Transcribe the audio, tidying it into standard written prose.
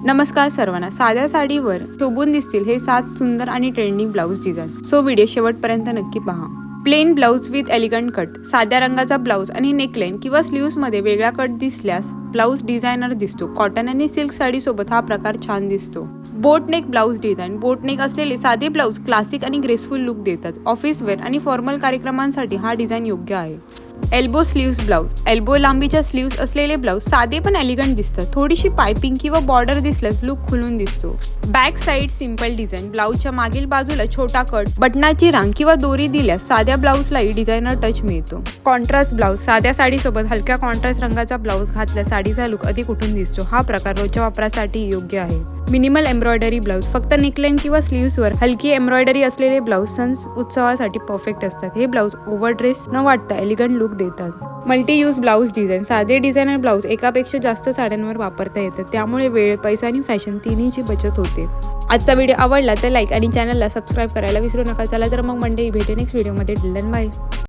नमस्कार सर्वांना. साध्या साडीवर शोभून दिसतील हे 7 सुंदर आणि trending blouse design. So video शेवटपर्यंत नक्की पहा. Plain blouse with elegant cut. साध्या रंगाचा ब्लाउज आणि नेकलाइन किंवा स्लीव्स मध्ये वेगळा कट दिसल्यास ब्लाउज डिझायनर दिसतो. कॉटन आणि सिल्क साडी सोबत हा प्रकार छान दिसतो. बोट नेक ब्लाउज डिझाईन. बोट नेक असलेले साधे ब्लाउज क्लासिक आणि ग्रेसफुल लुक देतात. ऑफिस वेअर आणि फॉर्मल कार्यक्रमांसाठी हा डिझाईन योग्य आहे. Elbow sleeves blouse. एल्बो लांबीच्या स्लीव्स असलेले ब्लाउज साधे पण एलिगंट दिसतात. थोडीशी पायपिंग किंवा बॉर्डर दिसल्यास लुक खुलून दिसतो. Back side simple design. ब्लाउजच्या मागील बाजूला छोटा कट, बटनाची रांग किंवा दोरी दिल्यास साध्या ब्लाउजलाही डिझायनर टच मिळतो. Contrast blouse. साध्या साडीसोबत हलक्या कॉन्ट्रास्ट रंगाचा ब्लाउज घातल्यास साडीचा लुक अधिक उठून दिसतो. हा प्रकार रोजच्या वापरासाठी योग्य आहे. Minimal embroidery blouse. फक्त नेकलाइन किंवा स्लीव्सवर हलकी एम्ब्रॉयडरी असलेले ब्लाउज सण उत्सवासाठी परफेक्ट असतात. हे ब्लाउज ओव्हर ड्रेस न वाटता एलिगंट लुक देतात. Multi use blouse design. साधे डिझायनर ब्लाउज एकापेक्षा जास्त साड्यांवर वापरता येतात. त्यामुळे वेळ, पैसा आणि फॅशन तिन्हीची बचत होते. आजचा व्हिडिओ आवडला तर लाईक आणि चॅनलला सबस्क्राईब करायला विसरू नका. चला तर मग मंडळी, भेटू नेक्स्ट व्हिडिओमध्ये. Till then bye.